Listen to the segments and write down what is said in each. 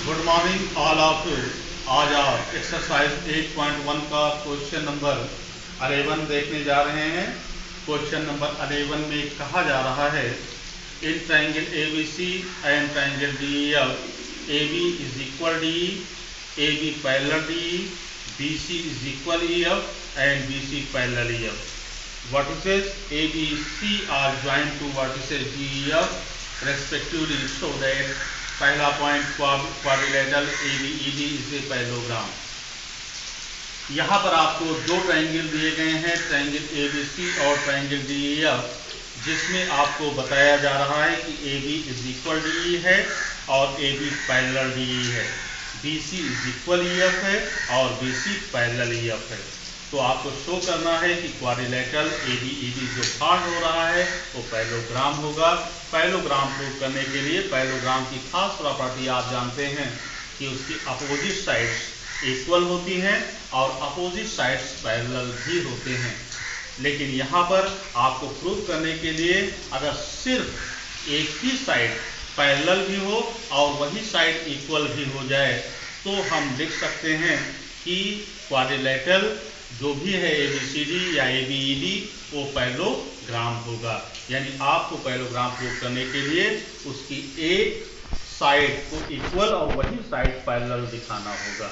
Good morning all of you. आज आप exercise 8.1 का क्वेश्चन नंबर 11 देखने जा रहे हैं। क्वेश्चन नंबर 11 में कहा जा रहा है in triangle ABC and triangle DEF AB is equal D, AB parallel D, BC is equal EF and BC parallel EF. Vertices ABC are joined to vertices DEF respectively, so that पहला point quadrilateral ABED is a parallelogram. यहाँ पर आपको दो triangle दिए गए हैं, triangle ABC और triangle DEF, जिसमें आपको बताया जा रहा है कि AB इज इक्वल DE है और AB पैरेलल DE है, BC इज इक्वल EF है और BC पैरेलल EF है। तो आपको शो करना है कि क्वाड्रिलेटरल ABED जो पार्ट हो रहा है वो पैरेललोग्राम होगा। पैरेललोग्राम प्रूव करने के लिए पैरेललोग्राम की खास प्रॉपर्टी आप जानते हैं कि उसकी अपोजिट साइड्स इक्वल होती हैं और अपोजिट साइड्स पैरेलल भी होते हैं। लेकिन यहाँ पर आपको प्रूव करने के लिए अगर सिर्फ एक ही साइड पैरेलल भी हो और वही साइड इक्वल भी हो जाए तो हम लिख सकते हैं कि क्वाड्रिलेटरल जो भी है ABCD या ABED वो पैरेललोग्राम होगा। यानी आपको पैरेललोग्राम प्रूव करने के लिए उसकी एक साइड को इक्वल और वही साइड पैरेलल दिखाना होगा,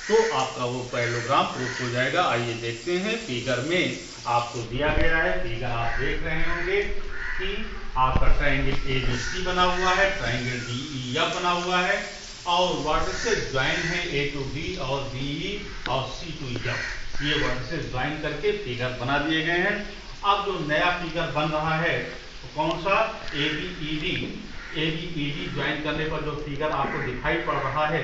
तो आपका वो पैरेललोग्राम प्रूव हो जाएगा। आइए देखते हैं फिगर में आपको दिया गया है। फिगर आप देख रहे होंगे कि आपका ट्राइंगल ABC बना हुआ है, ट्राइंगल DEF बना हुआ है और वर्टिसेस ज्वाइन है A to B और BE और C to F। ये वर्टिसेस ज्वाइन करके फिगर बना दिए गए हैं। अब जो नया फिगर बन रहा है तो कौन सा, ABED ज्वाइन करने पर जो फिगर आपको दिखाई पड़ रहा है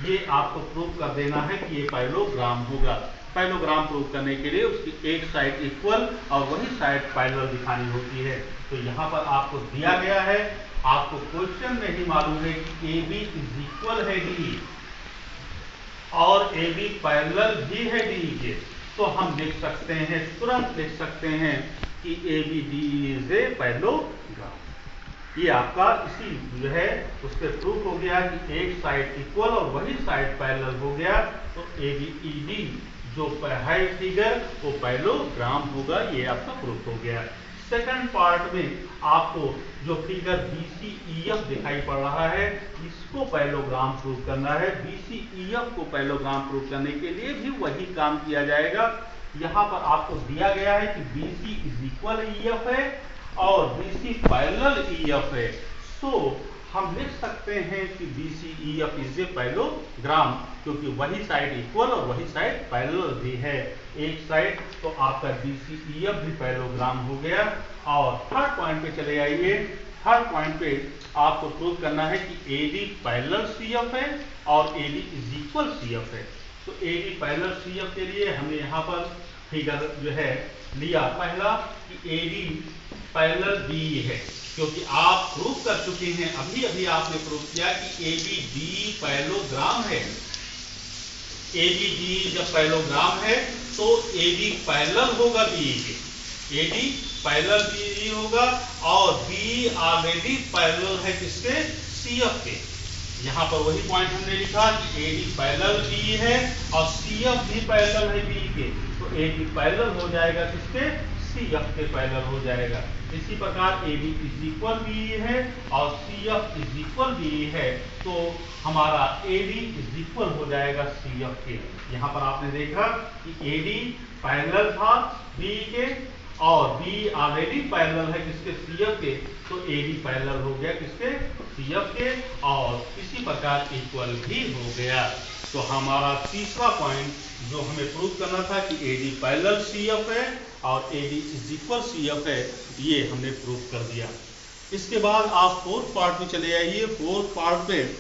ये आपको प्रूव कर देना है कि ये पैरेललोग्राम होगा। पैरेललोग्राम प्रूव करने के लिए उसकी एक साइड इक्वल और वही साइड पैरेलल दिखानी होती है। तो यहाँ पर आपको दिया गया है, आपको क्वेश्चन में ही मालूम है कि AB इज इक्वल है DE और AB पैरेलल भी है DE के, तो हम लिख सकते हैं, तुरंत लिख सकते हैं कि ABDE इज ए पैरेललोग्राम। ये आपका इसी जो है उस पर प्रूफ हो गया कि एक साइड इक्वल और वही साइड पैरेलल हो गया, तो ABED जो है फिगर वो पैरेललोग्राम होगा। ये आपका प्रूफ हो गया। सेकंड पार्ट में आपको जो फिगर BCEF दिखाई पड़ रहा है इसको पैरेललोग्राम प्रूव करना है। BCEF को पैरेललोग्राम प्रूव करने के लिए भी वही काम किया जाएगा। यहाँ पर आपको दिया गया है कि BC इज इक्वल EF है और BC पैरेलल EF है, सो हम लिख सकते हैं कि BCEF इज ए पैरेललोग्राम, क्योंकि वही साइड इक्वल और वही साइड पैरेलल भी है एक साइड, तो आपका BCEF भी पैरेललोग्राम हो गया। और थर्ड पॉइंट पे चले आइए। थर्ड पॉइंट पे आपको प्रूव करना है कि AD पैरेलल CF है और AD इज इक्वल CF है। तो AD पैरेलल CF के लिए हमने यहाँ पर फिगर जो है लिया पहला कि AD पैरेलल DE है, क्योंकि आप प्रूव कर चुके हैं, अभी अभी आपने प्रूव किया कि ABDE पैरेललोग्राम है। ABDE जब पैरेललोग्राम है तो AD पैरेलल होगा BE के, AD पैरेलल BE होगा और BE ऑलरेडी पैरेलल है किसके, CF के। यहाँ पर वही पॉइंट हमने लिखा कि AD पैरेलल BE है और CF भी पैरेलल है BE के, तो AD पैरेलल हो जाएगा किसके, CF के पैरेलल हो जाएगा। इसी प्रकार AB इज इक्वल BE है और CF इज इक्वल BE है, तो हमारा AD इज इक्वल हो जाएगा CF के। यहाँ पर आपने देखा कि AD पैरेलल था BE के और BE ऑलरेडी पैरेलल है किसके, CF के, तो AD पैरेलल हो गया किसके, CF के, और इसी प्रकार इक्वल भी हो गया। तो हमारा तीसरा पॉइंट जो हमें प्रूव करना था कि AD पैरेलल CF है और AD इज इक्वल CF है, ये हमने प्रूव कर दिया। इसके बाद आप फोर्थ पार्ट में चले आइए। फोर्थ पार्ट में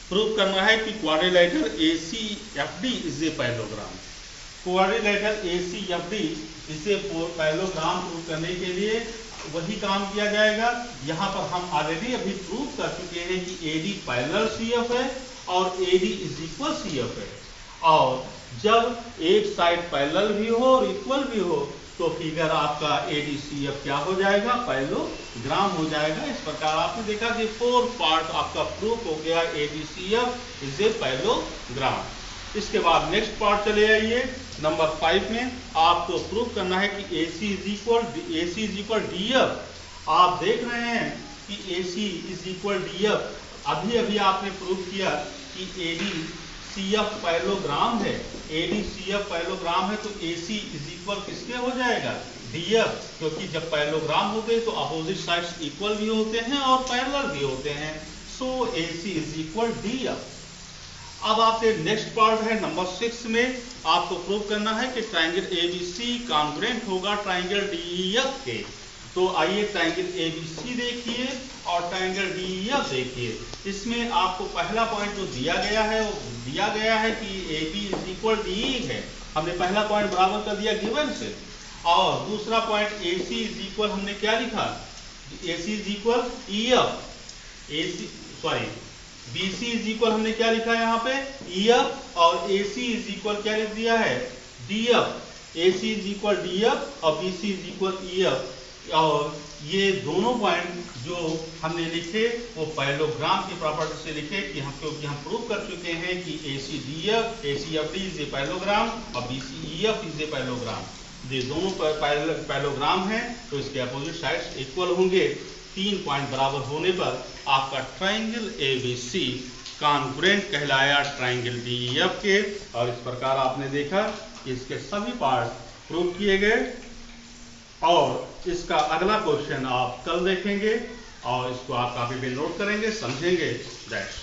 प्रूव करना है कि quadrilateral ACFD is a parallelogram. Quadrilateral ACFD इसे पैरेललोग्राम प्रूव करने के लिए वही काम किया जाएगा। यहाँ पर हम ऑलरेडी अभी प्रूव कर चुके हैं कि AD पैरेलल CF है और AD इज इक्वल CF है, और जब एक साइड पैरेलल भी हो और इक्वल भी हो तो फिगर आपका ADCF क्या हो जाएगा, पैरेललोग्राम हो जाएगा। इस प्रकार आपने देखा कि 4 पार्ट आपका प्रूफ हो गया ADCF इज ए पैरेललोग्राम। इसके बाद नेक्स्ट पार्ट चले आइए नंबर 5 में। आपको प्रूफ करना है कि AC इज इक्वल DF। आप देख रहे हैं कि AC इज इक्वल DF। अभी आपने प्रूफ किया कि ADCF पैरेललोग्राम है, ADCF पैरेललोग्राम है तो AC इज इक्वल किसके हो जाएगा, DF, क्योंकि जब पैरेललोग्राम होते हैं तो अपोजिट साइड्स इक्वल भी होते हैं और पैरेलल भी होते हैं। सो AC इज इक्वल DF। अब आपके नेक्स्ट पार्ट है नंबर 6 में। आपको प्रूव करना है कि ट्रायंगल ABC कॉन्ग्रुएंट होगा ट्रायंगल DEF के। तो आइए ट्रायंगल ABC देखिए और ट्रायंगल DEF देखिए। इसमें आपको पहला पॉइंट जो दिया गया है वो दिया गया है कि AB इज इक्वल DE है। हमने पहला पॉइंट बराबर कर दिया गिवन से। और दूसरा पॉइंट AC इज इक्वल हमने क्या लिखा, AC is equal EF, BC is equal हमने क्या लिखा है यहाँ पे EF, और AC इज इक्वल क्या लिख दिया है DF। AC is equal DF और BC इज इक्वल EF। और ये दोनों पॉइंट जो हमने लिखे वो पैरेललोग्राम की प्रॉपर्टी से लिखे कि क्योंकि हम प्रूव कर चुके हैं कि ACFD इज ए पैरेललोग्राम और BCEF इज ए पैरेललोग्राम। ये दोनों पैरेललोग्राम हैं तो इसके अपोजिट साइड्स इक्वल होंगे। 3 पॉइंट बराबर होने पर आपका ट्रायंगल ABC कॉन्ग्रुएंट कहलाया ट्रायंगल DEF के। और इस प्रकार आपने देखा कि इसके सभी पार्ट प्रूव किए गए। और इसका अगला क्वेश्चन आप कल देखेंगे और इसको आप काफी पे नोट करेंगे, समझेंगे। That's all.